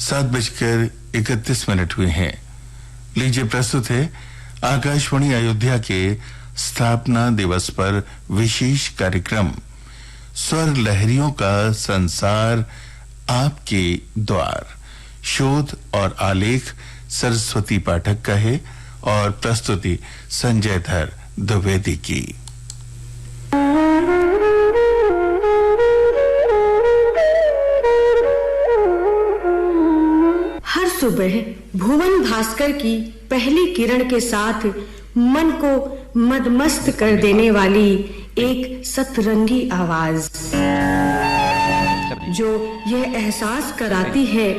7:31 हुए हैं। लीजिए प्रस्तुत है आकाशवाणी अयोध्या के स्थापना दिवस पर विशेष कार्यक्रम स्वर लहरियों का संसार आपके द्वार। शोध और आलेख सरस्वती पाठक का है और प्रस्तुति संजय धर द्विवेदी की। हर सुबह भुवन भास्कर की पहली किरण के साथ मन को मदमस्त कर देने वाली एक सतरंगी आवाज जो यह एहसास कराती है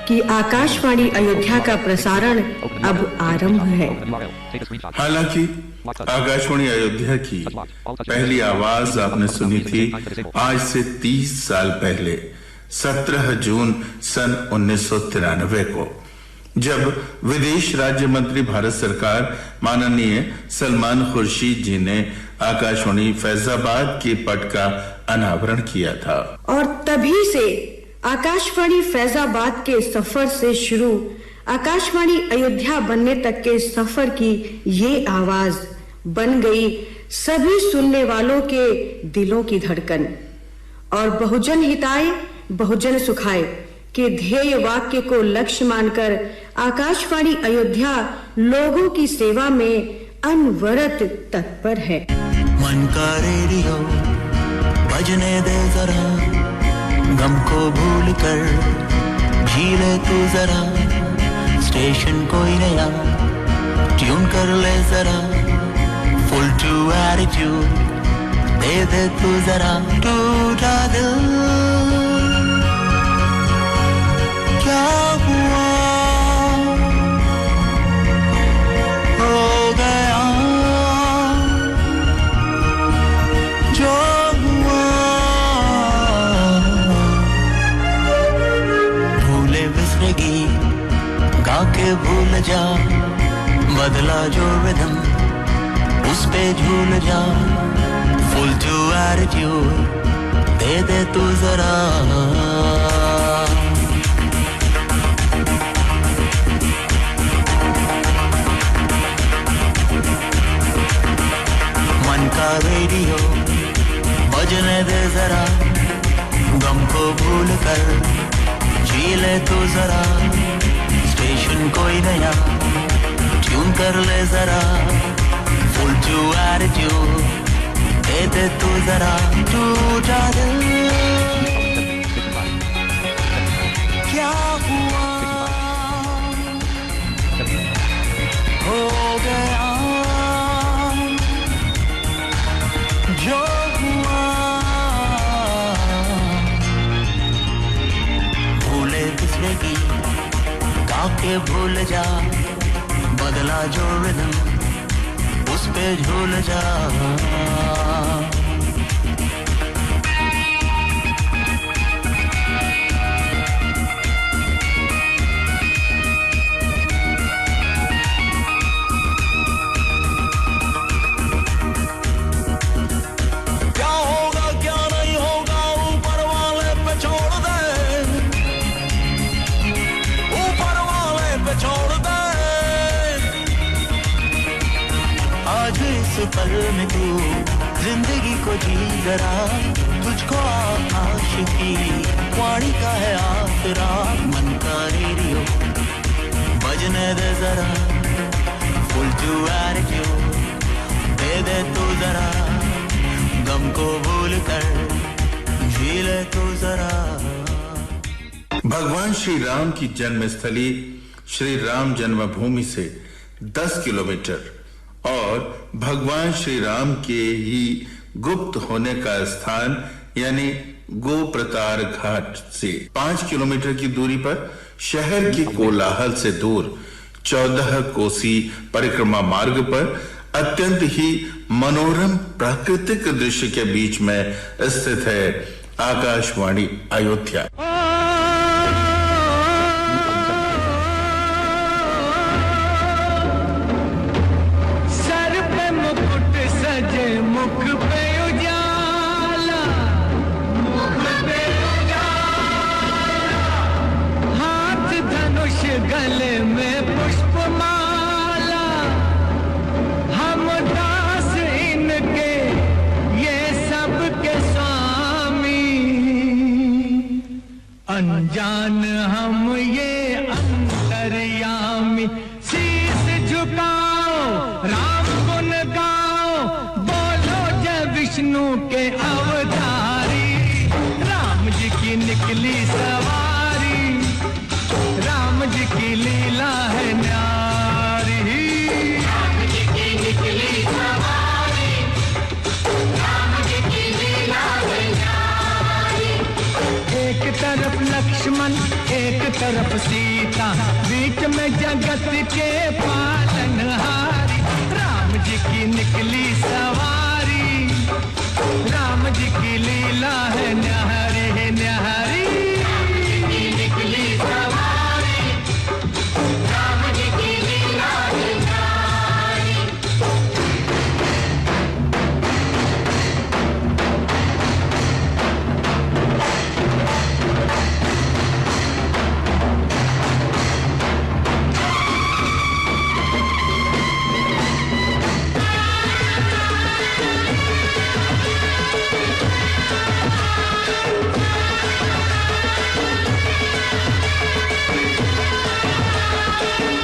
कि आकाशवाणी अयोध्या का प्रसारण अब आरंभ है। हालांकि आकाशवाणी अयोध्या की पहली आवाज आपने सुनी थी आज से 30 साल पहले 17 जून सन 1993 को, जब विदेश राज्य मंत्री भारत सरकार माननीय सलमान खुर्शीद जी ने आकाशवाणी फैजाबाद के पट का अनावरण किया था। और तभी से आकाशवाणी फैजाबाद के सफर से शुरू आकाशवाणी अयोध्या बनने तक के सफर की ये आवाज बन गई सभी सुनने वालों के दिलों की धड़कन। और बहुजन हिताय बहुजन सुखाय के ध्येय वाक्य को लक्ष्य मानकर आकाशवाणी अयोध्या लोगों की सेवा में अनवरत तत्पर है। मन का रेडियो बजने दे जरा, गम को भूल कर झीले तू जरा, स्टेशन कोई नया ट्यून कर ले जरा, फुल टू एटीट्यूड दे दे तू जरा, टूटा दिल क्या हुआ हो गया जो हुआ, भूले बिसरेगी गा के भूल जा, बदला जो रिदम उस पे झूल जा, फुल टू एटीट्यूड दे दे तू जरा। मन का रेडियो बजने दे जरा, गम को भूल कर झीले तू जरा, स्टेशन कोई नया ट्यून कर ले जरा, फुल टू एटीट्यूड दे दे तू जरा, टूटा दिल क्या हुआ हो गया जो हुआ, भूले बिसरेगी गा के भूल जा, बदला जो रिदम उस पे झूल जा। पल में तू जिंदगी को जी जरा, तुझको आशिकी वाणी का है आसरा, मन का रेडियो बजने दे जरा, फुल टू एटीट्यूड दे दे तू जरा, गम को भूल कर झीले तू जरा। भगवान श्री राम की जन्मस्थली श्री राम जन्मभूमि से 10 किलोमीटर और भगवान श्री राम के ही गुप्त होने का स्थान यानी गोप्रतार घाट से 5 किलोमीटर की दूरी पर शहर की कोलाहल से दूर 14 कोसी परिक्रमा मार्ग पर अत्यंत ही मनोरम प्राकृतिक दृश्य के बीच में स्थित है आकाशवाणी अयोध्या। मुख पे उजाला, गले में पुष्पमाला, हम दास इनके ये सब के स्वामी, अनजान हम ये अंतर्यामी। शीश झुकाओ, राम गुण गाओ, बोलो जय विष्णु के अवतारी। राम जी की निकली सवारी, राम जी की लीला है न्यारी। राम जी की निकली सवारी, राम जी की लीला है न्यारी। एक तरफ लक्ष्मण, एक तरफ सीता, बीच में जगत के पालनहारी। राम जी की निकली सवारी, राम जी की लीला है न्यारी, है न्यारी। राम जी की निकली सवारी, राम जी की लीला है न्यारी।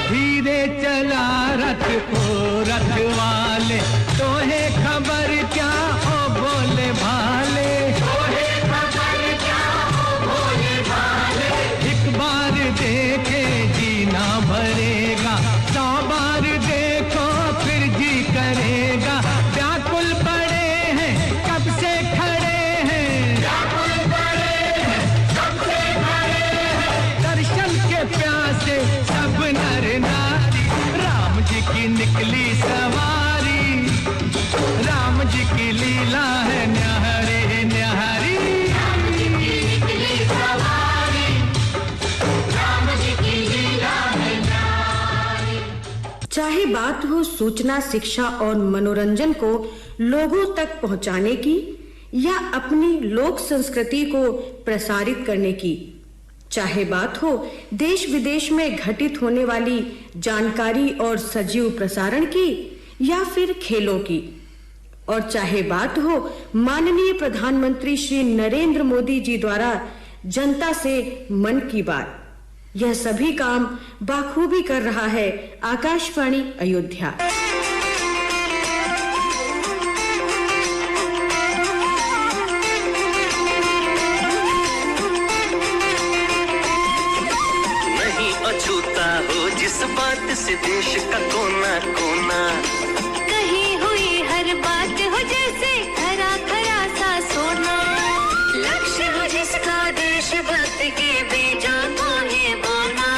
धीरे चला रथ ओ रथ वाले, तोहे खबर क्या ओ बोले भाले, तोहे खबर क्या ओ बोले भाले। एक बार देखे जीना भरेगा, 100 बार देखो फिर जी करेगा। व्याकुल पड़े हैं कब से खड़े हैं, व्याकुल पड़े हैं कब से खड़े हैं। दर्शन के प्यासे सब नर नारी, राम जी की निकली सवारी, राम जी की लीला है न्यारी, न्यारी। राम जी की निकली सवारी, राम जी की लीला है न्यारी। चाहे बात हो सूचना, शिक्षा और मनोरंजन को लोगों तक पहुंचाने की या अपनी लोक संस्कृति को प्रसारित करने की, चाहे बात हो देश विदेश में घटित होने वाली जानकारी और सजीव प्रसारण की या फिर खेलों की, और चाहे बात हो माननीय प्रधानमंत्री श्री नरेंद्र मोदी जी द्वारा जनता से मन की बात, यह सभी काम बाखूबी कर रहा है आकाशवाणी अयोध्या। अछूता हो जिस बात से देश का कोना कोना, कहीं हुई हर बात हो जैसे खरा खरा सा सोना। लक्ष्य हो जिसका देशभक्त के बीजों को ही बोना।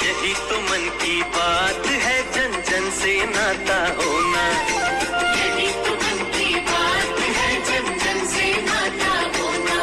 यही तो मन की बात है, जन जन से नाता होना। यही तो मन की बात है, जन जन से नाता होना।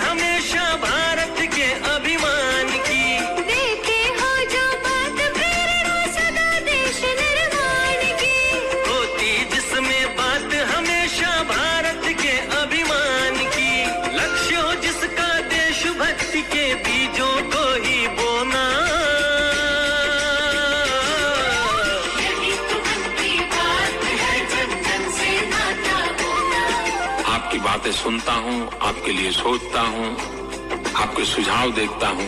हमेशा भारत के अभिमान की देते हो जो बात प्रेरणा सदा देश निर्माण की। होती जिसमें बात हमेशा भारत के अभिमान की। लक्ष्य हो जिसका देशभक्ति के बीजों को ही बोना। यही तो मन की बात है, जन जन से नाता होना। आपकी बातें सुनता हूँ, आपके लिए सोचता हूँ, आपके सुझाव देखता हूँ,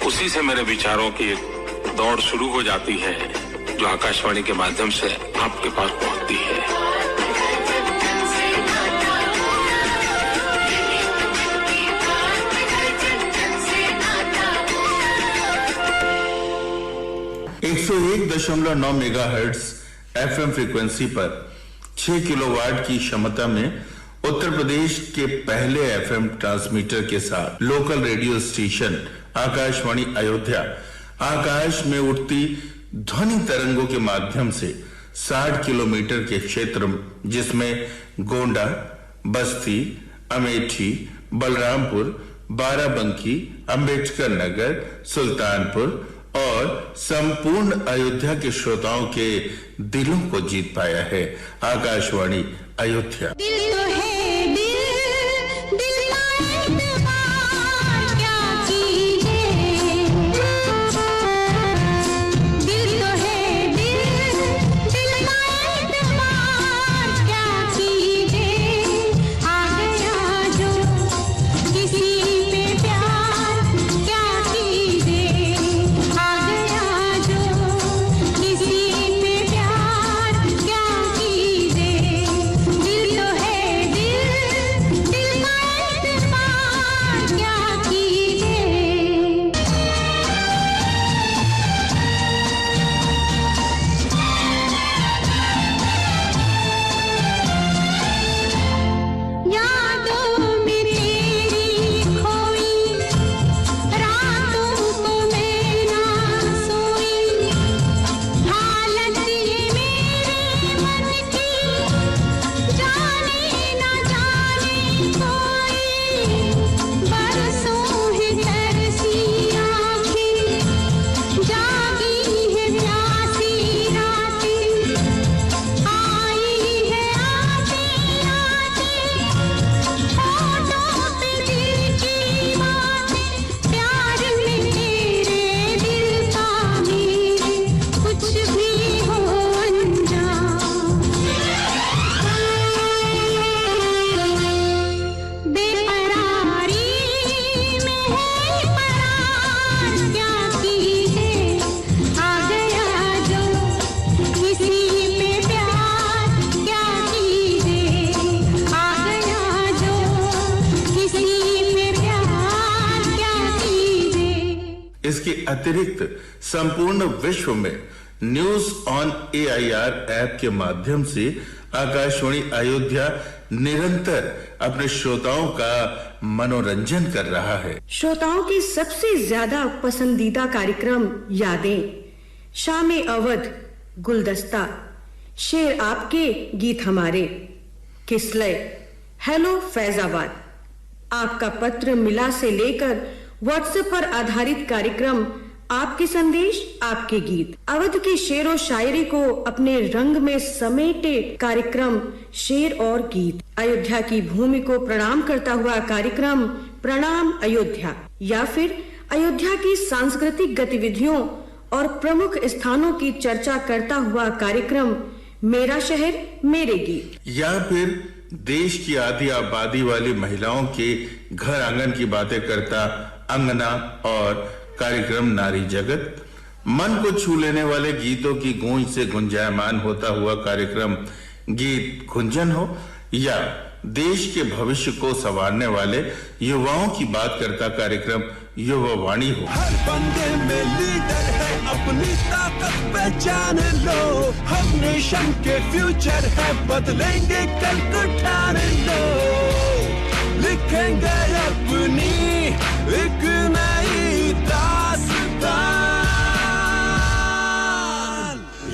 उसी से मेरे विचारों की एक दौड़ शुरू हो जाती है जो आकाशवाणी के माध्यम से आपके पास पहुँचती है। 101.9 मेगाहर्ट्ज एफएम फ्रीक्वेंसी पर 6 किलोवाट की क्षमता में उत्तर प्रदेश के पहले एफएम ट्रांसमीटर के साथ local radio station Akashvani Ayodhya आकाश में उड़ती ध्वनि तरंगों के माध्यम से 60 किलोमीटर के क्षेत्र जिसमें गोंडा, बस्ती, अमेठी, बलरामपुर, बाराबंकी, अंबेडकर नगर, सुल्तानपुर और संपूर्ण अयोध्या के श्रोताओं के दिलों को जीत पाया है। आकाशवाणी अयोध्या। दिल तो है दिल, दिल का एतबार क्या कीजिए। दिल तो है दिल, दिल का एतबार क्या कीजिए। आ गया जो किसी पे प्यार क्या कीजिए। आ गया जो किसी पे प्यार क्या कीजिए। दिल तो है दिल, दिल का एतबार क्या कीजिए। यादों में तेरी खोई रातों को मैं ना सोई। हालत ये मेरे मन की जाने ना जाने कोई। बरसों है तरसी आँखें, जागी है प्यासी रातें। आई है आते आते होठों पे दिल की बातें। प्यार में तेरे दिल का मेरे कुछ भी हो अनजान। बेकरारी में है करार क्या कीजिए। आ गया जो किसी पे प्यार क्या कीजिए। आ गया जो किसी पे प्यार क्या कीजिए। इसके अतिरिक्त संपूर्ण विश्व में न्यूज ऑन AIR ऐप के माध्यम से आकाशवाणी अयोध्या निरंतर अपने श्रोताओं का मनोरंजन कर रहा है। श्रोताओं की सबसे ज्यादा पसंदीदा कार्यक्रम यादें, शाम अवध, गुलदस्ता, शेर आपके गीत हमारे, किसलय, हेलो फैजाबाद, आपका पत्र मिला से लेकर व्हाट्सएप पर आधारित कार्यक्रम, आपके संदेश आपके गीत, अवध की शेर और शायरी को अपने रंग में समेटे कार्यक्रम शेर और गीत, अयोध्या की भूमि को प्रणाम करता हुआ कार्यक्रम प्रणाम अयोध्या, या फिर अयोध्या की सांस्कृतिक गतिविधियों और प्रमुख स्थानों की चर्चा करता हुआ कार्यक्रम मेरा शहर मेरे गीत, या फिर देश की आधी आबादी वाली महिलाओं के घर आंगन की बातें करता अंगना और कार्यक्रम नारी जगत, मन को छू लेने वाले गीतों की गूंज से गुंजायमान होता हुआ कार्यक्रम गीत गुंजन हो, या देश के भविष्य को संवारने वाले युवाओं की बात करता कार्यक्रम युवा वाणी हो। हर बंदे में लीडर है, अपनी ताकत पहचान लो। हम नेशन के फ्यूचर है, बदलेंगे कल को ठान लो। लिखेंगे अपनी एक नई दास्तान।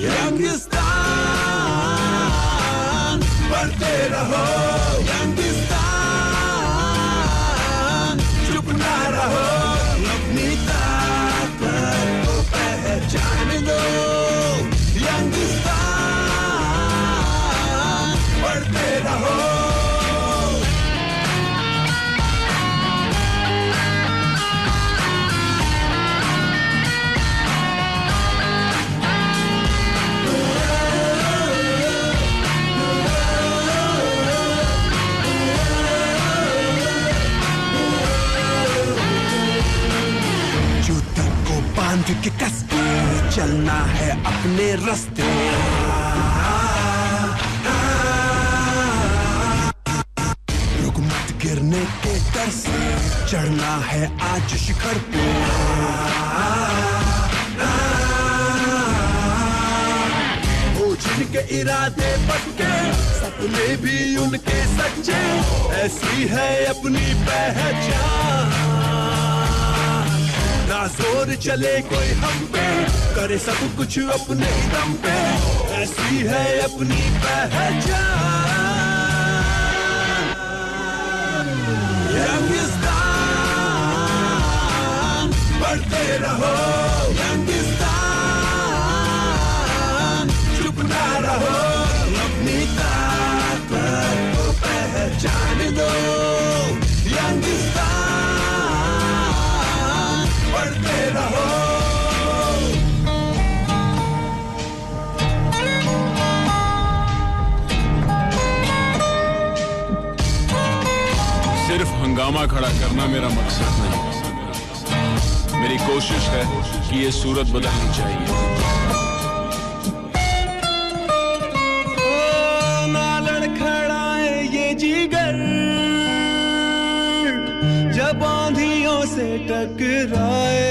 यंगिस्तान बढ़ते रहो, यंगिस्तान चुप ना रहो। अपनी ताकत को पहचान लो, यंगिस्तान बढ़ते रहो। बांध के कस के चलना है अपने रास्ते। रुक मत गिरने के डर से, चढ़ना है आज शिखर पे। हो जिनके इरादे पक्के, सपने भी उनके सच्चे। ऐसी है अपनी पहचान, ना जोर चले कोई हम पे, करे सब कुछ अपने ही दम पे। ऐसी है अपनी पहचान। दो यंगिस्तान बढ़ते रहो। सिर्फ हंगामा खड़ा करना मेरा मकसद नहीं, मेरी कोशिश है कि ये सूरत बदलनी चाहिए। ना लड़खड़ाए ये जिगर जब आंधियों से टकराए,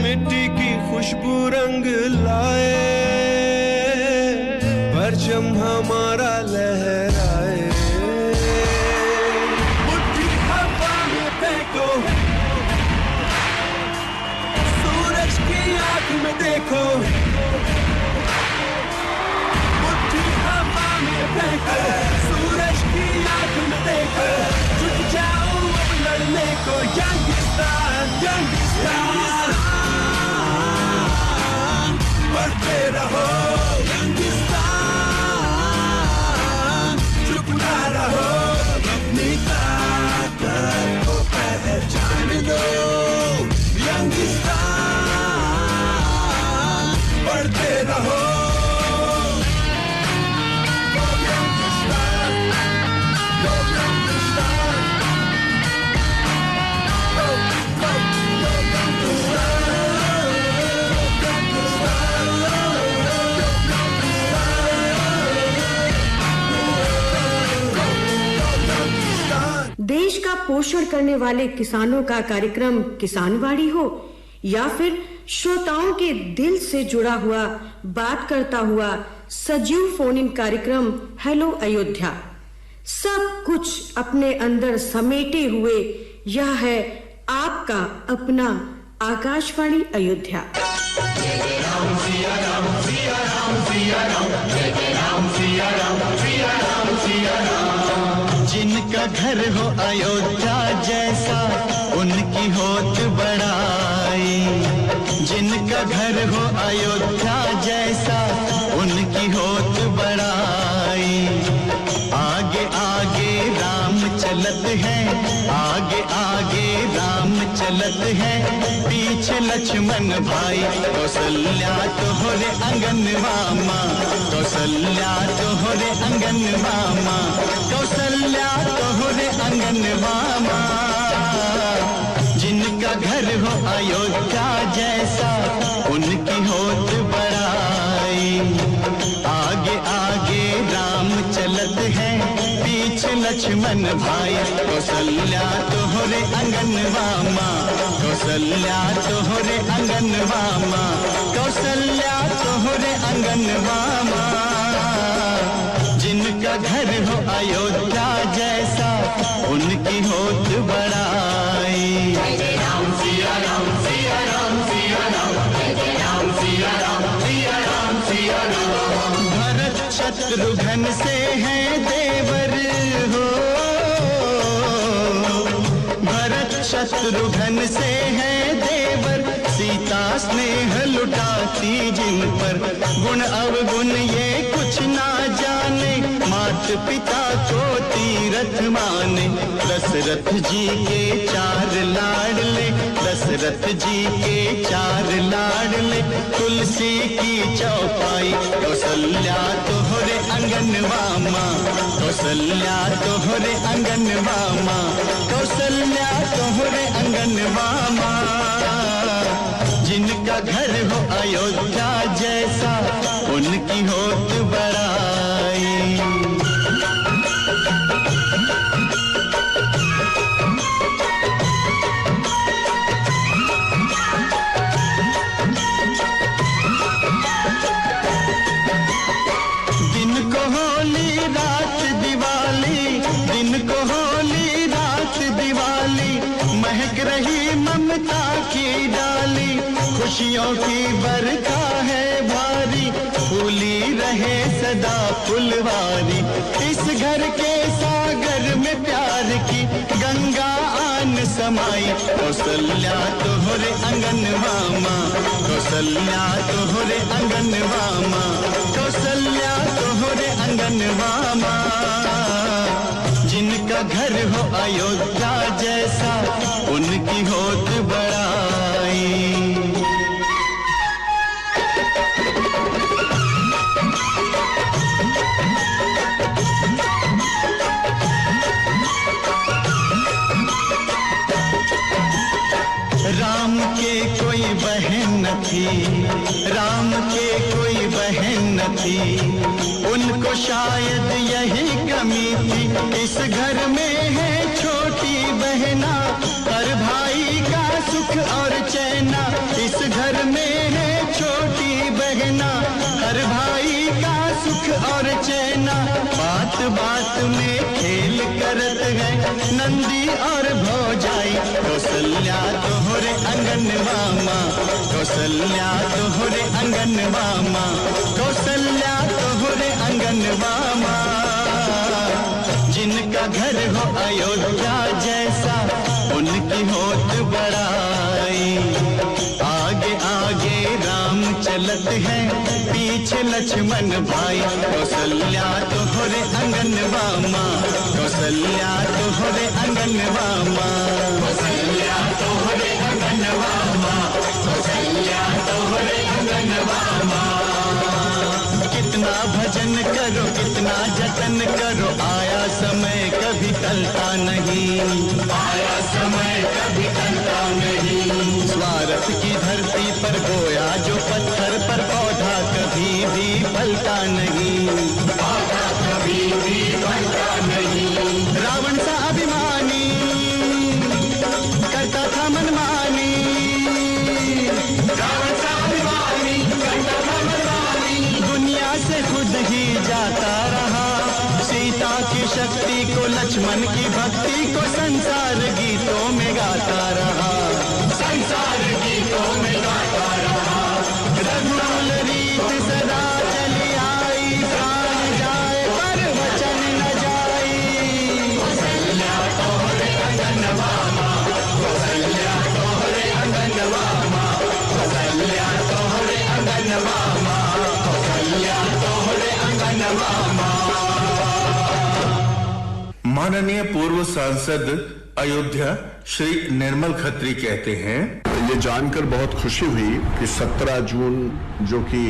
मिट्टी की खुशबू रंग लाए, परचम हमारा लहराए। मुट्ठी हवा में फेंको, सूरज की आंख में देखो, मुट्ठी हवा में फेंको, सूरज की आंख में देखो, जुट जाओ अब लड़ने को। यंगिस्तान यंगिस्तान बढ़ते रहो, यंगिस्तान चुप ना रहो, अपनी ताकत को पहचान दो। यंगिस्तान बढ़ते रहो। देश का पोषण करने वाले किसानों का कार्यक्रम किसानवाड़ी हो या फिर श्रोताओं के दिल से जुड़ा हुआ बात करता हुआ सजीव फोन इन कार्यक्रम हेलो अयोध्या, सब कुछ अपने अंदर समेटे हुए यह है आपका अपना आकाशवाणी अयोध्या। जिनका घर हो अयोध्या जैसा उनकी होत बड़ाई, जिनका घर हो अयोध्या जैसा उनकी होत बड़ाई। आगे आगे राम चलत है, आगे आगे राम चलत है, पीछे लक्ष्मण भाई। कौशल्या तोहरे अंगन मामा, कौशल्या तोहरे अंगन मामा, कौशल्या तोहरे अंगन मामा। जिनका घर हो अयोध्या जैसा उनकी होत बड़ाई। आगे आगे राम चलत है, पीछे लक्ष्मण भाई। कौशल्या तोहरे अंगन मामा, कौशल्या तोहरे अंगन मामा, कौशल्या तोहरे अंगन मामा। जिनका घर हो अयोध्या जैसा उनकी होत बड़ाई। जय राम सिया राम सिया राम सिया राम, जय राम सिया राम सिया राम सिया राम। भरत शत्रुघ्न से है देवर हो, भरत शत्रुघ्न से है देवर, सीता स्नेह लुटाती जिन पर। गुण अवगुण ये कुछ ना जाने, मात पिता को तीरथ माने। दशरथ जी के 4 लाडले, दशरथ जी के 4 लाडले, तुलसी की चौपाई। कौशल्या तोहरे अंगन मामा, कौशल्या तोहरे अंगन मामा, कौशल्या तोहरे अंगन मामा। जिनका घर हो अयोध्या जैसा उनकी होत बड़ाई। दिन को होली रात दिवाली, दिन को होली रात दिवाली, महक रही ममता की डाली। खुशियों की बरखा है भारी, फूली रहे सदा फुलवारी। इस घर के सागर में प्यार की गंगा आन समाई। कौशल्या तोहरे अंगन मामा, कौशल्या तोहरे अंगन मामा, कौशल्या तोहरे अंगन मामा। जिनका घर हो अयोध्या जैसा उनकी होत बड़ाई। राम के कोई बहन न थी, राम के कोई बहन न थी, उनको शायद यही कमी थी। इस घर में है छोटी बहना, हर भाई का सुख और चैना। इस घर में है छोटी बहना, हर भाई का सुख और चैना। बात बात में खेल करत है नंदी और भौजाई। कौशल्या तोहरे अंगनवा माँ, कौशल्या तोहरे अंगनवा माँ, कौशल्या तोहरे अंगनवा माँ। जिनका घर हो अयोध्या जैसा उनकी होत बड़ाई। आगे आगे राम चलत है, पीछे लक्ष्मण भाई। कौशल्या तोहरे अंगनवा माँ, कौशल्या तोहरे अंगनवा माँ, कौशल्या तोहरे अंगनवा माँ, कौशल्या तोहरे अंगनवा माँ। कितना भजन करो कितना जतन करो, आया समय कभी टलता नहीं, आया समय कभी टलता नहीं। स्वार्थ की धरती पर बोया जो पत्थर पर पौधा कभी भी फलता नहीं, पौधा कभी भी फलता नहीं। रावण सा अभिमानी करता था मनमानी, रावण सा अभिमानी करता था मनमानी। दुनिया से खुद ही जाता रहा, सीता की शक्ति को लक्ष्मण की भक्ति को संसार गीतों में गाता रहा, संसार गीतों में गाता रहा। रघुकुल रीत सदा चली आई, प्राण जाए पर वचन न जाई। कौशल्या तोहरे अंगनवा माँ, कौशल्या तोहरे अंगनवा माँ, कौशल्या तोहरे अंगनवा माँ, कौशल्या तोहरे अंगनवा माँ। माननीय पूर्व सांसद अयोध्या श्री निर्मल खत्री कहते हैं, ये जानकर बहुत खुशी हुई कि 17 जून जो कि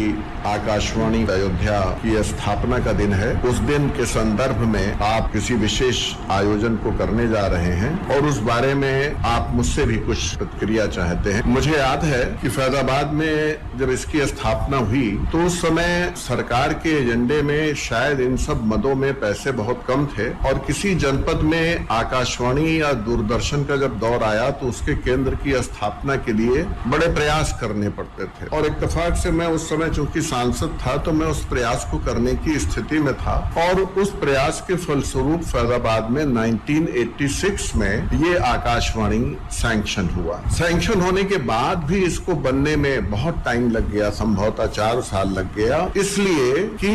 आकाशवाणी अयोध्या की स्थापना का दिन है, उस दिन के संदर्भ में आप किसी विशेष आयोजन को करने जा रहे हैं और उस बारे में आप मुझसे भी कुछ प्रतिक्रिया चाहते हैं। मुझे याद है कि फैजाबाद में जब इसकी स्थापना हुई तो उस समय सरकार के एजेंडे में शायद इन सब मदों में पैसे बहुत कम थे और किसी जनपद में आकाशवाणी या दूरदर्शन का जब दौर आया तो उसके केंद्र की स्थापना के लिए बड़े प्रयास करने पड़ते थे। और इत्तेफाक से मैं उस समय चूंकि सांसद था तो मैं उस प्रयास को करने की स्थिति में था और उस प्रयास के फलस्वरूप फैजाबाद में 1986 में ये आकाशवाणी सैंक्शन हुआ। सैंक्शन होने के बाद भी इसको बनने में बहुत टाइम लग गया, संभवतः 4 साल लग गया, इसलिए कि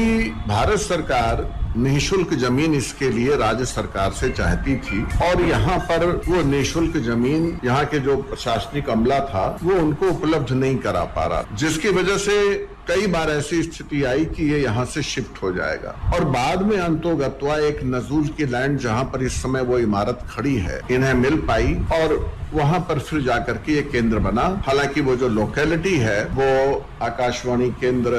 भारत सरकार निःशुल्क जमीन इसके लिए राज्य सरकार से चाहती थी और यहाँ पर वो निःशुल्क जमीन यहाँ के जो प्रशासनिक अमला था वो उनको उपलब्ध नहीं करा पा रहा, जिसकी वजह से कई बार ऐसी स्थिति आई कि ये यहाँ से शिफ्ट हो जाएगा और बाद में अंतोगत्वा एक नजूल की लैंड जहाँ पर इस समय वो इमारत खड़ी है इन्हें मिल पाई और वहां पर फिर जाकर के ये केंद्र बना। हालांकि वो जो लोकेलिटी है वो आकाशवाणी केंद्र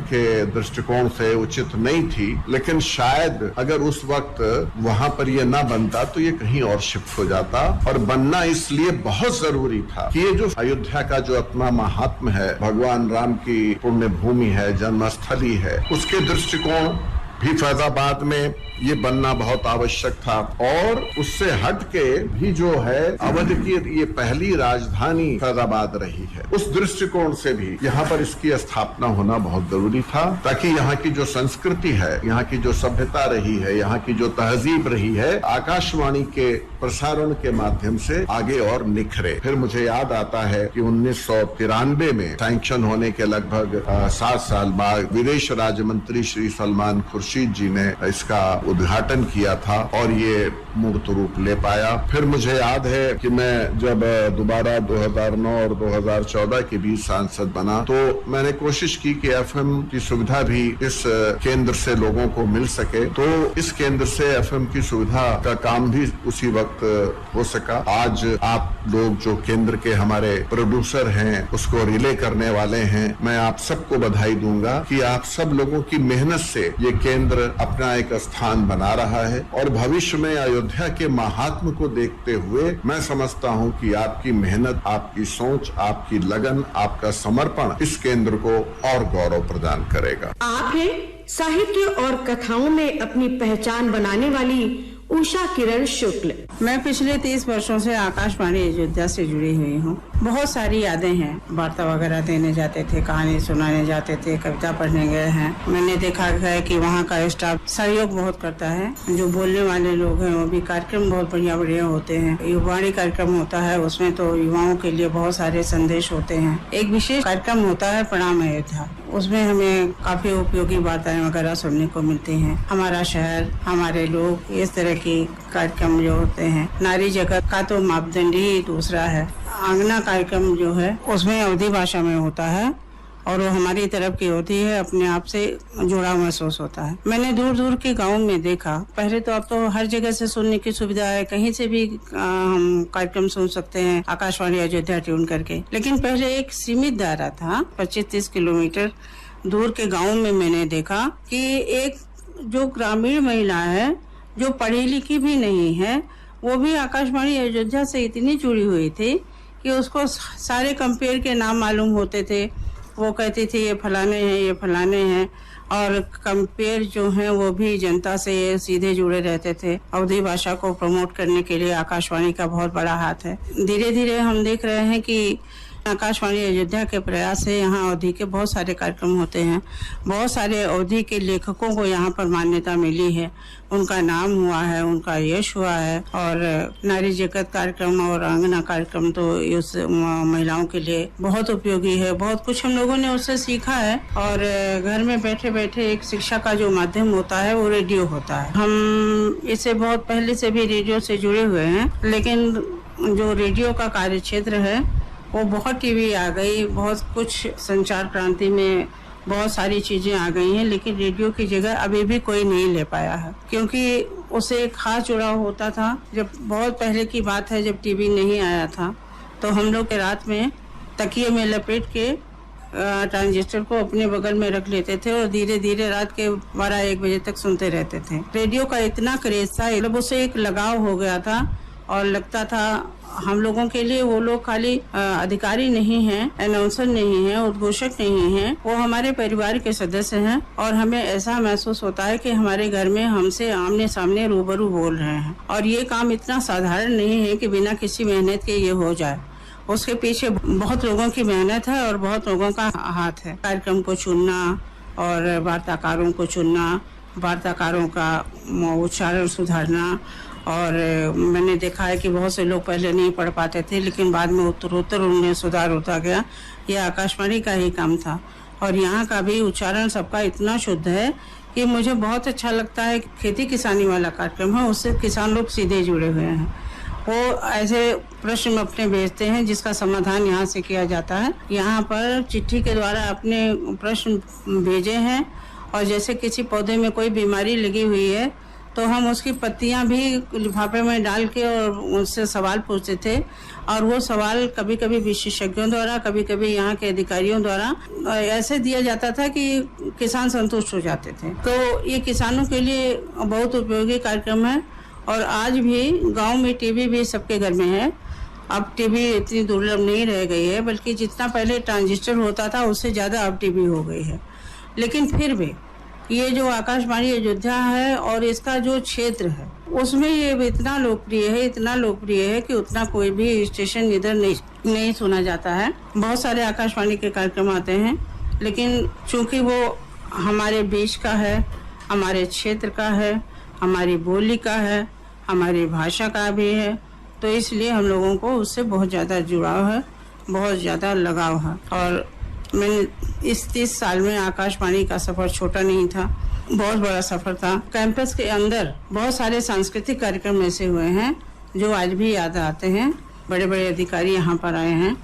के दृष्टिकोण से उचित नहीं थी, लेकिन शायद अगर उस वक्त वहां पर ये ना बनता तो ये कहीं और शिफ्ट हो जाता और बनना इसलिए बहुत जरूरी था कि ये जो अयोध्या का जो अपना महात्म है, भगवान राम की पुण्य भूमि है, जन्मस्थली है, उसके दृष्टिकोण भी फैजाबाद में ये बनना बहुत आवश्यक था और उससे हट के भी जो है अवध की ये पहली राजधानी फैजाबाद रही है, उस दृष्टिकोण से भी यहाँ पर इसकी स्थापना होना बहुत जरूरी था ताकि यहाँ की जो संस्कृति है, यहाँ की जो सभ्यता रही है, यहाँ की जो तहजीब रही है, आकाशवाणी के प्रसारण के माध्यम से आगे और निखरे। फिर मुझे याद आता है कि 1993 में सैंक्शन होने के लगभग 7 साल बाद विदेश राज्य मंत्री श्री सलमान खुर्शीद जी ने इसका उद्घाटन किया था और ये मूर्त रूप ले पाया। फिर मुझे याद है कि मैं जब दोबारा 2009 और 2014 के बीच सांसद बना तो मैंने कोशिश की कि एफएम की सुविधा भी इस केंद्र से लोगों को मिल सके। तो इस केंद्र से एफएम की सुविधा का काम भी उसी वक्त हो सका। आज आप लोग जो केंद्र के हमारे प्रोड्यूसर हैं, उसको रिले करने वाले हैं, मैं आप सबको बधाई दूंगा कि आप सब लोगों की मेहनत से ये केंद्र अपना एक स्थान बना रहा है। और भविष्य में अयोध्या के महात्म को देखते हुए मैं समझता हूं कि आपकी मेहनत, आपकी सोच, आपकी लगन, आपका समर्पण इस केंद्र को और गौरव प्रदान करेगा। आप हैं साहित्य और कथाओं में अपनी पहचान बनाने वाली उषा किरण शुक्ल। मैं पिछले 30 वर्षों से आकाशवाणी अयोध्या से जुड़ी हुई हूँ। बहुत सारी यादें हैं। वार्ता वगैरह देने जाते थे, कहानी सुनाने जाते थे, कविता पढ़ने गए हैं। मैंने देखा है कि वहाँ का स्टाफ सहयोग बहुत करता है। जो बोलने वाले लोग हैं वो भी कार्यक्रम बहुत बढ़िया होते हैं। युवाणी कार्यक्रम होता है, उसमें तो युवाओं के लिए बहुत सारे संदेश होते हैं। एक विशेष कार्यक्रम होता है प्रणाम अयोध्या, उसमें हमें काफी उपयोगी वार्ताएं वगैरह सुनने को मिलती हैं। हमारा शहर, हमारे लोग, इस तरह के कार्यक्रम जो होते हैं। नारी जगत का तो मापदंड ही दूसरा है। आंगना कार्यक्रम जो है उसमें अवधी भाषा में होता है और वो हमारी तरफ की होती है, अपने आप से जुड़ा महसूस होता है। मैंने दूर दूर के गाँव में देखा, पहले तो अब तो हर जगह से सुनने की सुविधा है, कहीं से भी हम कार्यक्रम सुन सकते हैं आकाशवाणी अयोध्या ट्यून करके। लेकिन पहले एक सीमित दायरा था, 25-30 किलोमीटर दूर के गाँव में मैंने देखा कि एक जो ग्रामीण महिला है, जो पढ़ी लिखी भी नहीं है, वो भी आकाशवाणी अयोध्या से इतनी जुड़ी हुई थी कि उसको सारे कंपेयर के नाम मालूम होते थे। वो कहती थी ये फलाने हैं, ये फलाने हैं। और कंपेयर जो हैं वो भी जनता से सीधे जुड़े रहते थे। अवधी भाषा को प्रमोट करने के लिए आकाशवाणी का बहुत बड़ा हाथ है। धीरे धीरे हम देख रहे हैं कि आकाशवाणी अयोध्या के प्रयास से यहाँ अवधी के बहुत सारे कार्यक्रम होते हैं। बहुत सारे अवधी के लेखकों को यहाँ पर मान्यता मिली है, उनका नाम हुआ है, उनका यश हुआ है। और नारी जगत कार्यक्रम और आंगना कार्यक्रम तो उस महिलाओं के लिए बहुत उपयोगी है। बहुत कुछ हम लोगों ने उससे सीखा है। और घर में बैठे बैठे एक शिक्षा का जो माध्यम होता है वो रेडियो होता है। हम इससे बहुत पहले से भी रेडियो से जुड़े हुए हैं, लेकिन जो रेडियो का कार्य क्षेत्र है वो बहुत टीवी आ गई, बहुत कुछ संचार क्रांति में बहुत सारी चीजें आ गई हैं, लेकिन रेडियो की जगह अभी भी कोई नहीं ले पाया है, क्योंकि उसे एक खास जुड़ाव होता था। जब बहुत पहले की बात है, जब टीवी नहीं आया था, तो हम लोग के रात में तकिए में लपेट के ट्रांजिस्टर को अपने बगल में रख लेते थे और धीरे धीरे रात के 12-1 बजे तक सुनते रहते थे। रेडियो का इतना क्रेज था, मतलब उससे एक लगाव हो गया था और लगता था हम लोगों के लिए वो लोग खाली अधिकारी नहीं हैं, अनाउंसर नहीं हैं, उद्घोषक नहीं हैं, वो हमारे परिवार के सदस्य हैं। और हमें ऐसा महसूस होता है कि हमारे घर में हमसे आमने सामने रूबरू बोल रहे हैं। और ये काम इतना साधारण नहीं है कि बिना किसी मेहनत के ये हो जाए। उसके पीछे बहुत लोगों की मेहनत है और बहुत लोगों का हाथ है। कार्यक्रम को चुनना और वार्ताकारों को चुनना, वार्ताकारों का उच्चारण सुधारना। और मैंने देखा है कि बहुत से लोग पहले नहीं पढ़ पाते थे, लेकिन बाद में उत्तरोत्तर उनमें सुधार होता गया। यह आकाशवाणी का ही काम था। और यहाँ का भी उच्चारण सबका इतना शुद्ध है कि मुझे बहुत अच्छा लगता है। खेती किसानी वाला कार्यक्रम है, उससे किसान लोग सीधे जुड़े हुए हैं। वो ऐसे प्रश्न अपने भेजते हैं जिसका समाधान यहाँ से किया जाता है। यहाँ पर चिट्ठी के द्वारा अपने प्रश्न भेजे हैं। और जैसे किसी पौधे में कोई बीमारी लगी हुई है तो हम उसकी पत्तियां भी लिफाफे में डाल के और उनसे सवाल पूछते थे। और वो सवाल कभी कभी विशेषज्ञों द्वारा, कभी कभी यहाँ के अधिकारियों द्वारा ऐसे दिया जाता था कि किसान संतुष्ट हो जाते थे। तो ये किसानों के लिए बहुत उपयोगी कार्यक्रम है। और आज भी गांव में टीवी भी सबके घर में है। अब टीवी इतनी दुर्लभ नहीं रह गई है, बल्कि जितना पहले ट्रांजिस्टर होता था उससे ज़्यादा अब टीवी हो गई है। लेकिन फिर भी ये जो आकाशवाणी अयोध्या है और इसका जो क्षेत्र है उसमें ये इतना लोकप्रिय है कि उतना कोई भी स्टेशन इधर नहीं सुना जाता है। बहुत सारे आकाशवाणी के कार्यक्रम आते हैं, लेकिन चूंकि वो हमारे बीच का है, हमारे क्षेत्र का है, हमारी बोली का है, हमारी भाषा का भी है, तो इसलिए हम लोगों को उससे बहुत ज़्यादा जुड़ाव है, बहुत ज़्यादा लगाव है। और मैंने इस 30 साल में आकाशवाणी का सफ़र छोटा नहीं था। बहुत बड़ा सफर था। कैंपस के अंदर बहुत सारे सांस्कृतिक कार्यक्रम ऐसे हुए हैं जो आज भी याद आते हैं। बड़े बड़े अधिकारी यहाँ पर आए हैं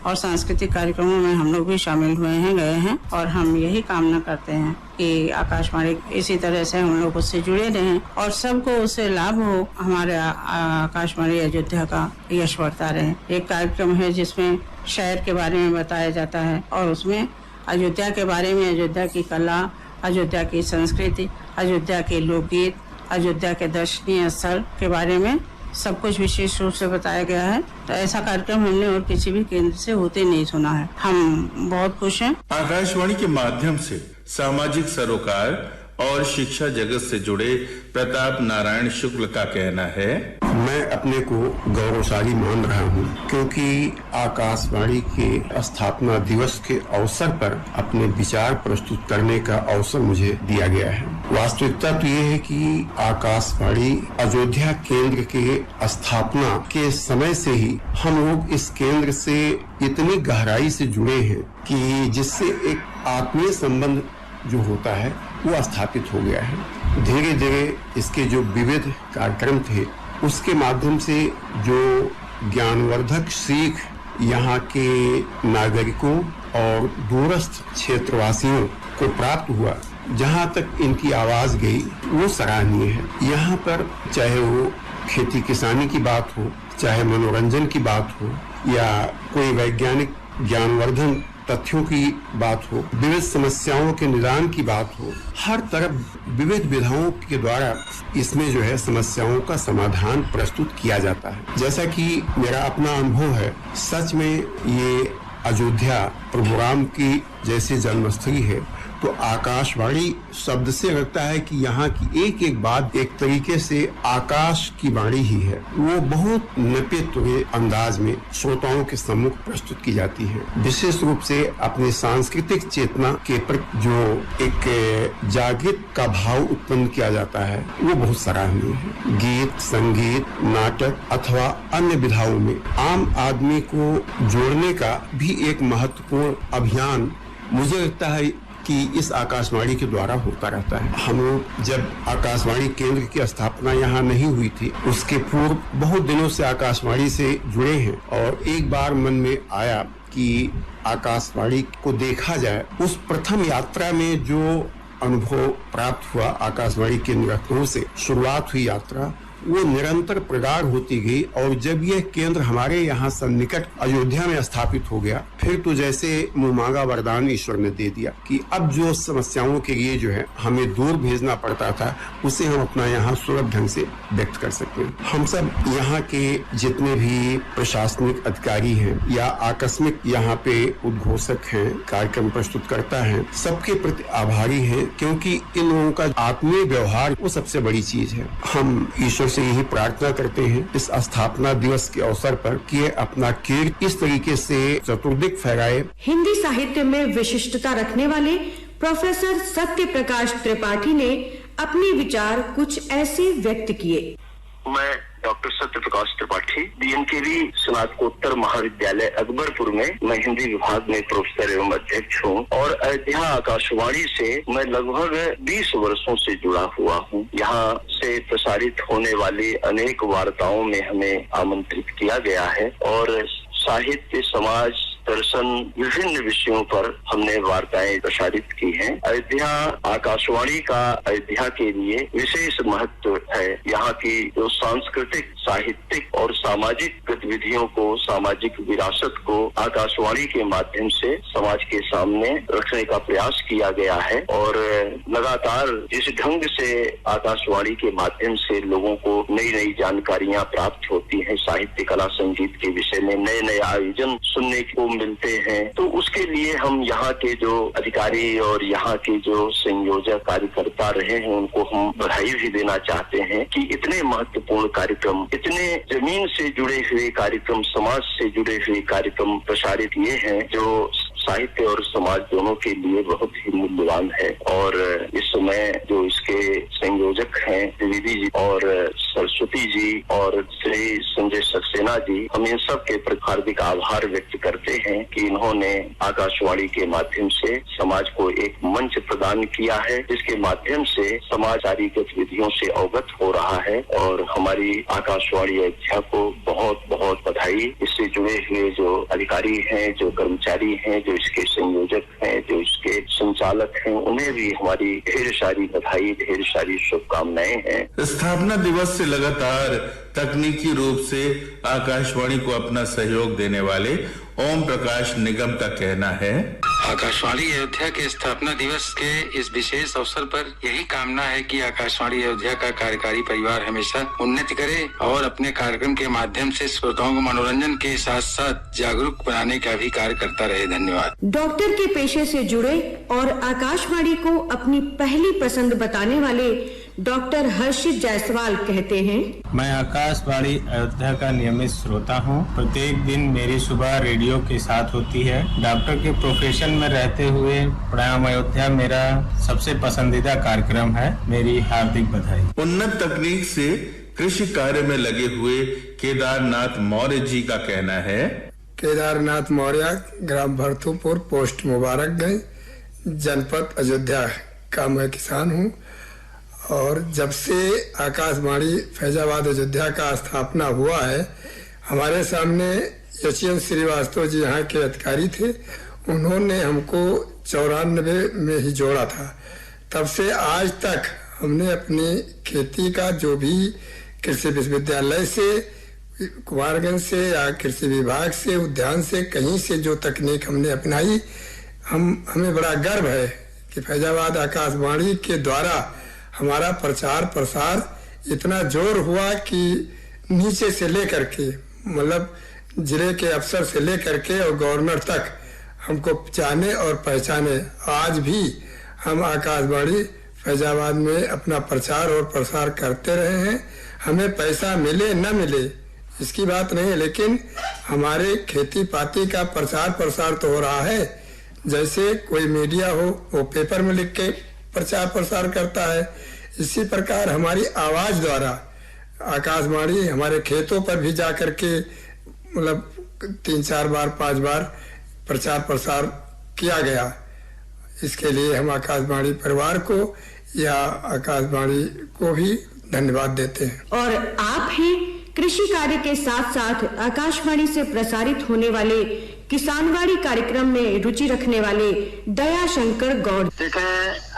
और सांस्कृतिक कार्यक्रमों में हम लोग भी शामिल हुए हैं, गए हैं, और हम यही कामना करते हैं कि आकाशवाणी इसी तरह से हम लोग उससे जुड़े रहें और सबको उससे लाभ हो। हमारे आकाशवाणी अयोध्या का यश बढ़ता रहे। एक कार्यक्रम है जिसमें शहर के बारे में बताया जाता है और उसमें अयोध्या के बारे में, अयोध्या की कला, अयोध्या की संस्कृति, अयोध्या के लोकगीत, अयोध्या के दर्शनीय स्थल के बारे में सब कुछ विशेष रूप से बताया गया है। तो ऐसा कार्यक्रम हमने और किसी भी केंद्र से होते नहीं सुना है। हम बहुत खुश हैं। आकाशवाणी के माध्यम से सामाजिक सरोकार और शिक्षा जगत से जुड़े प्रताप नारायण शुक्ल का कहना है, मैं अपने को गौरवशाली मान रहा हूँ क्योंकि आकाशवाणी के स्थापना दिवस के अवसर पर अपने विचार प्रस्तुत करने का अवसर मुझे दिया गया है। वास्तविकता तो ये है कि आकाशवाणी अयोध्या केंद्र के स्थापना के समय से ही हम लोग इस केंद्र से इतनी गहराई से जुड़े हैं कि जिससे एक आत्मीय संबंध जो होता है वो स्थापित हो गया है। धीरे धीरे इसके जो विविध कार्यक्रम थे उसके माध्यम से जो ज्ञानवर्धक सीख यहाँ के नागरिकों और दूरस्थ क्षेत्रवासियों को प्राप्त हुआ, जहाँ तक इनकी आवाज गई वो सराहनीय है। यहाँ पर चाहे वो खेती किसानी की बात हो, चाहे मनोरंजन की बात हो या कोई वैज्ञानिक ज्ञानवर्धन तथ्यों की बात हो, विविध समस्याओं के निदान की बात हो, हर तरफ विविध विधाओं के द्वारा इसमें जो है समस्याओं का समाधान प्रस्तुत किया जाता है। जैसा कि मेरा अपना अनुभव है, सच में ये अयोध्या प्रभु राम की जैसे जन्मस्थली है, तो आकाशवाणी शब्द से लगता है कि यहाँ की एक एक बात एक तरीके से आकाश की वाणी ही है। वो बहुत नपित हुए अंदाज में श्रोताओं के सम्मुख प्रस्तुत की जाती है। विशेष रूप से अपने सांस्कृतिक चेतना के प्रति जो एक जागृत का भाव उत्पन्न किया जाता है वो बहुत सराहनीय है। गीत, संगीत, नाटक अथवा अन्य विधाओं में आम आदमी को जोड़ने का भी एक महत्वपूर्ण अभियान मुझे लगता है कि इस आकाशवाणी के द्वारा होता रहता है। हम लोग जब आकाशवाणी केंद्र की स्थापना यहाँ नहीं हुई थी, उसके पूर्व बहुत दिनों से आकाशवाणी से जुड़े हैं और एक बार मन में आया कि आकाशवाणी को देखा जाए। उस प्रथम यात्रा में जो अनुभव प्राप्त हुआ आकाशवाणी केंद्र लखनऊ से शुरुआत हुई यात्रा, वो निरंतर प्रगाढ़ होती गई और जब यह केंद्र हमारे यहाँ सन्निकट अयोध्या में स्थापित हो गया, फिर तो जैसे मुँह मांगा वरदान ईश्वर ने दे दिया कि अब जो समस्याओं के लिए जो है हमें दूर भेजना पड़ता था, उसे हम अपना यहाँ सुलभ ढंग से व्यक्त कर सकते हैं। हम सब यहाँ के जितने भी प्रशासनिक अधिकारी हैं या आकस्मिक यहाँ पे उद्घोषक हैं, कार्यक्रम प्रस्तुतकर्ता हैं, सबके प्रति आभारी हैं क्योंकि इन लोगों का आत्मीय व्यवहार वो सबसे बड़ी चीज है। हम ईश्वर से यही प्रार्थना करते हैं इस स्थापना दिवस के अवसर पर कि अपना कीर्ति इस तरीके से चतुर्दिक फहराए। हिंदी साहित्य में विशिष्टता रखने वाले प्रोफेसर सत्य प्रकाश त्रिपाठी ने अपने विचार कुछ ऐसे व्यक्त किए। मैं डॉक्टर सत्य प्रकाश त्रिपाठी, DNKV स्नातकोत्तर महाविद्यालय अकबरपुर में मैं हिंदी विभाग में प्रोफेसर एवं अध्यक्ष हूँ और अयोध्या आकाशवाणी से मैं लगभग 20 वर्षों से जुड़ा हुआ हूँ। यहाँ से प्रसारित होने वाली अनेक वार्ताओं में हमें आमंत्रित किया गया है और साहित्य, समाज, दर्शन, विभिन्न विषयों पर हमने वार्ताएं प्रसारित की हैं। अयोध्या आकाशवाणी का अयोध्या के लिए विशेष महत्व है। यहाँ की जो सांस्कृतिक, साहित्यिक और सामाजिक गतिविधियों को, सामाजिक विरासत को आकाशवाणी के माध्यम से समाज के सामने रखने का प्रयास किया गया है और लगातार जिस ढंग से आकाशवाणी के माध्यम से लोगों को नई नई जानकारियां प्राप्त होती हैं, साहित्य, कला, संगीत के विषय में नए नए आयोजन सुनने को मिलते हैं, तो उसके लिए हम यहाँ के जो अधिकारी और यहाँ के जो संयोजक कार्यकर्ता रहे हैं उनको हम बधाई भी देना चाहते हैं कि इतने महत्वपूर्ण कार्यक्रम, इतने जमीन से जुड़े हुए कार्यक्रम, समाज से जुड़े हुए कार्यक्रम प्रसारित किए हैं जो साहित्य और समाज दोनों के लिए बहुत ही मूल्यवान है। और इस समय जो इसके संयोजक हैं द्विवेदी जी और सरस्वती जी और श्री संजय सक्सेना जी, हम इन सब के प्रति हार्दिक आभार व्यक्त करते हैं कि इन्होंने आकाशवाणी के माध्यम से समाज को एक मंच प्रदान किया है, जिसके माध्यम से समाचारी गतिविधियों से अवगत हो रहा है। और हमारी आकाशवाणी अयोध्या को बहुत बहुत बधाई। इससे जुड़े हुए जो अधिकारी हैं, जो कर्मचारी हैं, जो इसके संयोजक हैं, जो इसके संचालक हैं, उन्हें भी हमारी ढेर सारी बधाई, ढेर सारी शुभकामनाएं हैं। स्थापना दिवस से लगातार तकनीकी रूप से आकाशवाणी को अपना सहयोग देने वाले ओम प्रकाश निगम का कहना है, आकाशवाणी अयोध्या के स्थापना दिवस के इस विशेष अवसर पर यही कामना है कि आकाशवाणी अयोध्या का कार्यकारी परिवार हमेशा उन्नति करे और अपने कार्यक्रम के माध्यम से श्रोताओं को मनोरंजन के साथ साथ जागरूक बनाने का भी कार्य करता रहे। धन्यवाद। डॉक्टर के पेशे से जुड़े और आकाशवाणी को अपनी पहली पसंद बताने वाले डॉक्टर हर्षित जायसवाल कहते हैं, मैं आकाशवाणी अयोध्या का नियमित श्रोता हूं। प्रत्येक दिन मेरी सुबह रेडियो के साथ होती है। डॉक्टर के प्रोफेशन में रहते हुए प्रणाम अयोध्या मेरा सबसे पसंदीदा कार्यक्रम है। मेरी हार्दिक बधाई। उन्नत तकनीक से कृषि कार्य में लगे हुए केदारनाथ मौर्य जी का कहना है, केदारनाथ मौर्य, ग्राम भरतुपुर, पोस्ट मुबारकगंज, जनपद अयोध्या का मैं किसान हूँ। और जब से आकाशवाणी फैजाबाद अयोध्या का स्थापना हुआ है, हमारे सामने यशवंत श्रीवास्तव जी यहाँ के अधिकारी थे। उन्होंने हमको 94 में ही जोड़ा था। तब से आज तक हमने अपनी खेती का जो भी कृषि विश्वविद्यालय से, कुमारगंज से या कृषि विभाग से, उद्यान से, कहीं से जो तकनीक हमने अपनाई, हमें बड़ा गर्व है कि फैजाबाद आकाशवाणी के द्वारा हमारा प्रचार प्रसार इतना जोर हुआ कि नीचे से लेकर के, मतलब जिले के अफसर से लेकर के और गवर्नर तक हमको जाने और पहचाने। आज भी हम आकाशवाणी फैजाबाद में अपना प्रचार और प्रसार करते रहे हैं। हमें पैसा मिले न मिले इसकी बात नहीं है, लेकिन हमारे खेती पाती का प्रचार प्रसार तो हो रहा है। जैसे कोई मीडिया हो वो पेपर में लिख के प्रचार प्रसार करता है, इसी प्रकार हमारी आवाज द्वारा आकाशवाणी हमारे खेतों पर भी जा करके मतलब 3-4 बार 5 बार प्रचार प्रसार किया गया। इसके लिए हम आकाशवाणी परिवार को या आकाशवाणी को भी धन्यवाद देते हैं। और आप हैं कृषि कार्य के साथ साथ आकाशवाणी से प्रसारित होने वाले किसानवाड़ी कार्यक्रम में रुचि रखने वाले दया शंकर गौड़। देखे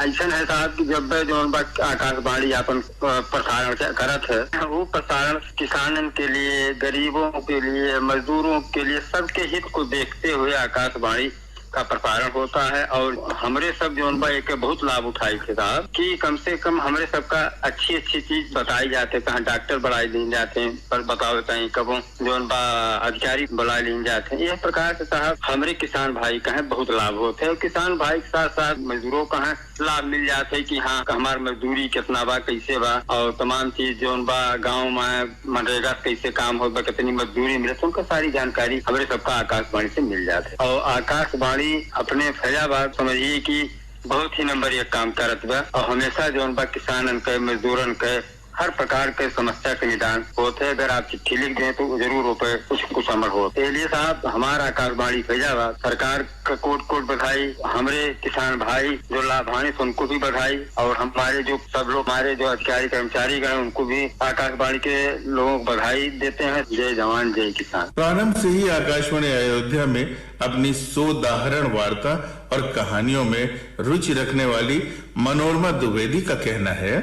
ऐसा है साहब कि जब जो आकाशवाणी अपन प्रसारण करत है, वो प्रसारण किसानन के लिए, गरीबों के लिए, मजदूरों के लिए, सबके हित को देखते हुए आकाशवाणी का प्रसारण होता है। और हमरे सब जो एक बहुत लाभ उठाई थे साहब कि कम से कम हमरे सबका अच्छी अच्छी चीज बताई जाते, कहाँ डॉक्टर बढ़ाई ली जाते हैं, पर बताओ कहीं कबो जो अधिकारी बढ़ाई ली जाते हैं। इस प्रकार से साहब हमरे किसान भाई कहें बहुत लाभ होते हैं। किसान भाई के साथ साथ मजदूरों का लाभ मिल जाते है कि हाँ हमार मजदूरी कितना बा, कैसे बा, और तमाम चीज जो गाँव में मनरेगा कैसे काम हो, कितनी मजदूरी मिले, तो उनका सारी जानकारी हमरे सबका आकाशवाणी से मिल जाते है। और आकाशवाणी अपने फैजाबाद समझिए कि बहुत ही नंबर 1 काम करत बा और हमेशा जो किसानन के, मजदूरन के हर प्रकार के समस्या के निदान होते। अगर आप चिट्ठी लिख दें तो जरूर हो पे कुछ अमल हो। इसलिए साहब हमारा आकाशवाणी फैजाबाद सरकार का कोट बधाई, हमारे किसान भाई जो लाभान्वित उनको भी बधाई, और हमारे जो सब लोग, हमारे जो अधिकारी कर्मचारी गण उनको भी आकाशवाणी के लोगों को बधाई देते हैं। जय जवान जय किसान। प्रारंभ से ही आकाशवाणी अयोध्या में अपनी सोदाहरण वार्ता और कहानियों में रुचि रखने वाली मनोरमा द्विवेदी का कहना है,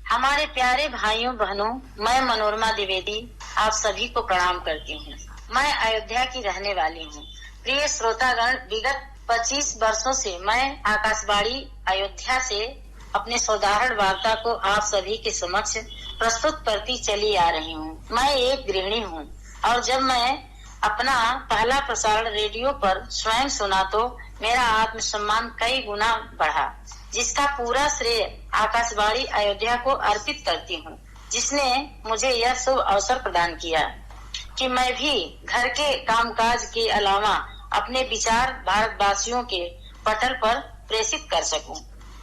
हमारे प्यारे भाइयों बहनों, मैं मनोरमा द्विवेदी आप सभी को प्रणाम करती हूँ। मैं अयोध्या की रहने वाली हूँ। प्रिय श्रोतागण, विगत 25 वर्षों से मैं आकाशवाणी अयोध्या से अपने सोदाहरण वार्ता को आप सभी के समक्ष प्रस्तुत करती चली आ रही हूँ। मैं एक गृहिणी हूँ और जब मैं अपना पहला प्रसारण रेडियो पर स्वयं सुना तो मेरा आत्मसम्मान कई गुना बढ़ा, जिसका पूरा श्रेय आकाशवाणी अयोध्या को अर्पित करती हूँ, जिसने मुझे यह शुभ अवसर प्रदान किया कि मैं भी घर के कामकाज के अलावा अपने विचार भारतवासियों के पटल पर प्रेषित कर सकूं।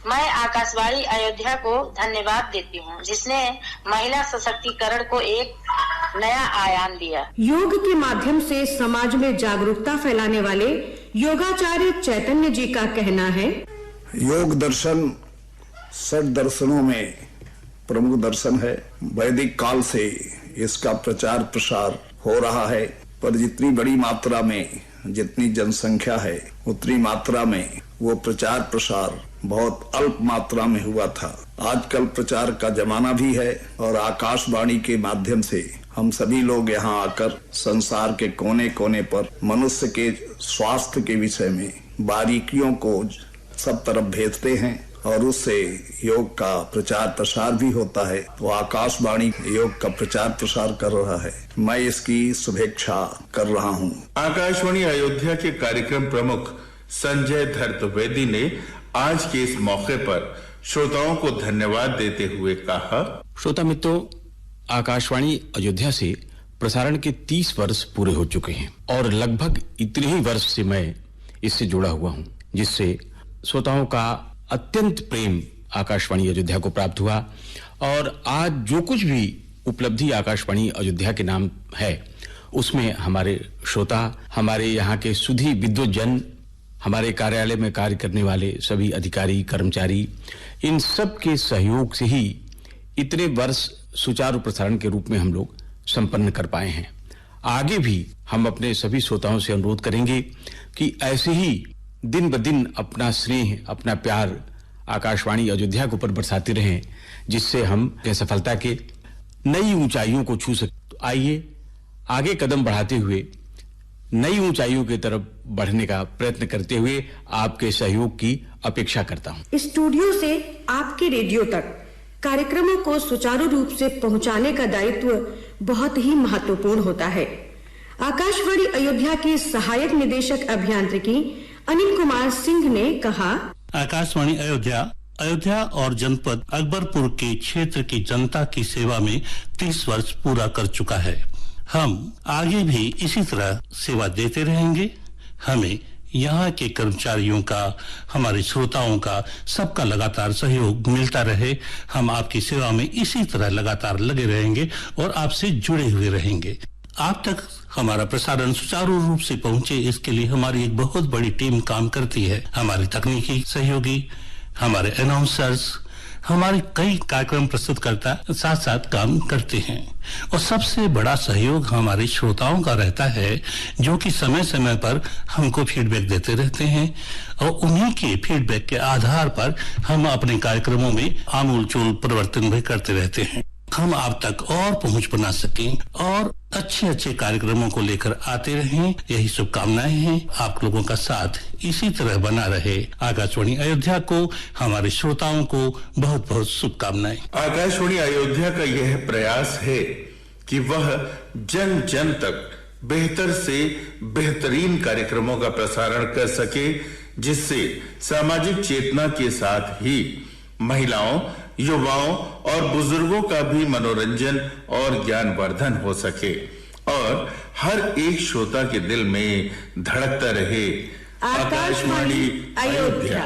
मैं आकाशवाणी अयोध्या को धन्यवाद देती हूँ, जिसने महिला सशक्तिकरण को एक नया आयाम दिया। योग के माध्यम से समाज में जागरूकता फैलाने वाले योगाचार्य चैतन्य जी का कहना है, योग दर्शन षट दर्शनों में प्रमुख दर्शन है। वैदिक काल से इसका प्रचार प्रसार हो रहा है, पर जितनी बड़ी मात्रा में जितनी जनसंख्या है उतनी मात्रा में वो प्रचार प्रसार बहुत अल्प मात्रा में हुआ था। आजकल प्रचार का जमाना भी है और आकाशवाणी के माध्यम से हम सभी लोग यहाँ आकर संसार के कोने कोने पर मनुष्य के स्वास्थ्य के विषय में बारीकियों को सब तरफ भेजते हैं और उससे योग का प्रचार प्रसार भी होता है। तो आकाशवाणी योग का प्रचार प्रसार कर रहा है, मैं इसकी शुभेच्छा कर रहा हूँ। आकाशवाणी अयोध्या के कार्यक्रम प्रमुख संजय धर द्विवेदी ने आज के इस मौके पर श्रोताओं को धन्यवाद देते हुए कहा, श्रोता मित्रों, आकाशवाणी अयोध्या से प्रसारण के 30 वर्ष पूरे हो चुके हैं और लगभग इतने ही वर्ष से मैं इससे जुड़ा हुआ हूँ, जिससे श्रोताओं का अत्यंत प्रेम आकाशवाणी अयोध्या को प्राप्त हुआ। और आज जो कुछ भी उपलब्धि आकाशवाणी अयोध्या के नाम है, उसमें हमारे श्रोता, हमारे यहाँ के सुधी विद्वत जन, हमारे कार्यालय में कार्य करने वाले सभी अधिकारी कर्मचारी, इन सब के सहयोग से ही इतने वर्ष सुचारू प्रसारण के रूप में हम लोग संपन्न कर पाए हैं। आगे भी हम अपने सभी श्रोताओं से अनुरोध करेंगे कि ऐसे ही दिन ब दिन अपना स्नेह, अपना प्यार आकाशवाणी अयोध्या के ऊपर बरसाते रहें, जिससे हम सफलता के नई ऊंचाइयों को छू सकें। तो आइए आगे कदम बढ़ाते हुए नई ऊंचाइयों की तरफ बढ़ने का प्रयत्न करते हुए आपके सहयोग की अपेक्षा करता हूं। स्टूडियो से आपके रेडियो तक कार्यक्रमों को सुचारू रूप से पहुंचाने का दायित्व बहुत ही महत्वपूर्ण होता है। आकाशवाणी अयोध्या के सहायक निदेशक अभियांत्रिकी अनिल कुमार सिंह ने कहा, आकाशवाणी अयोध्या और जनपद अकबरपुर के क्षेत्र की जनता की सेवा में 30 वर्ष पूरा कर चुका है। हम आगे भी इसी तरह सेवा देते रहेंगे। हमें यहाँ के कर्मचारियों का, हमारे श्रोताओं का, सबका लगातार सहयोग मिलता रहे। हम आपकी सेवा में इसी तरह लगातार लगे रहेंगे और आपसे जुड़े हुए रहेंगे। आप तक हमारा प्रसारण सुचारू रूप से पहुंचे, इसके लिए हमारी एक बहुत बड़ी टीम काम करती है। हमारे तकनीकी सहयोगी, हमारे अनाउंसर्स, हमारे कई कार्यक्रम प्रस्तुतकर्ता साथ साथ काम करते हैं। और सबसे बड़ा सहयोग हमारे श्रोताओं का रहता है, जो कि समय समय पर हमको फीडबैक देते रहते हैं और उन्हीं के फीडबैक के आधार पर हम अपने कार्यक्रमों में आमूल-चूल परिवर्तन भी करते रहते हैं। हम आप तक और पहुंच बना सकें और अच्छे अच्छे कार्यक्रमों को लेकर आते रहें, यही शुभकामनाएं हैं। आप लोगों का साथ इसी तरह बना रहे। आकाशवाणी अयोध्या को, हमारे श्रोताओं को बहुत बहुत शुभकामनाएं। आकाशवाणी अयोध्या का यह प्रयास है कि वह जन जन तक बेहतर से बेहतरीन कार्यक्रमों का प्रसारण कर सके, जिससे सामाजिक चेतना के साथ ही महिलाओं, युवाओं और बुजुर्गों का भी मनोरंजन और ज्ञानवर्धन हो सके और हर एक श्रोता के दिल में धड़कता रहे आकाशवाणी अयोध्या।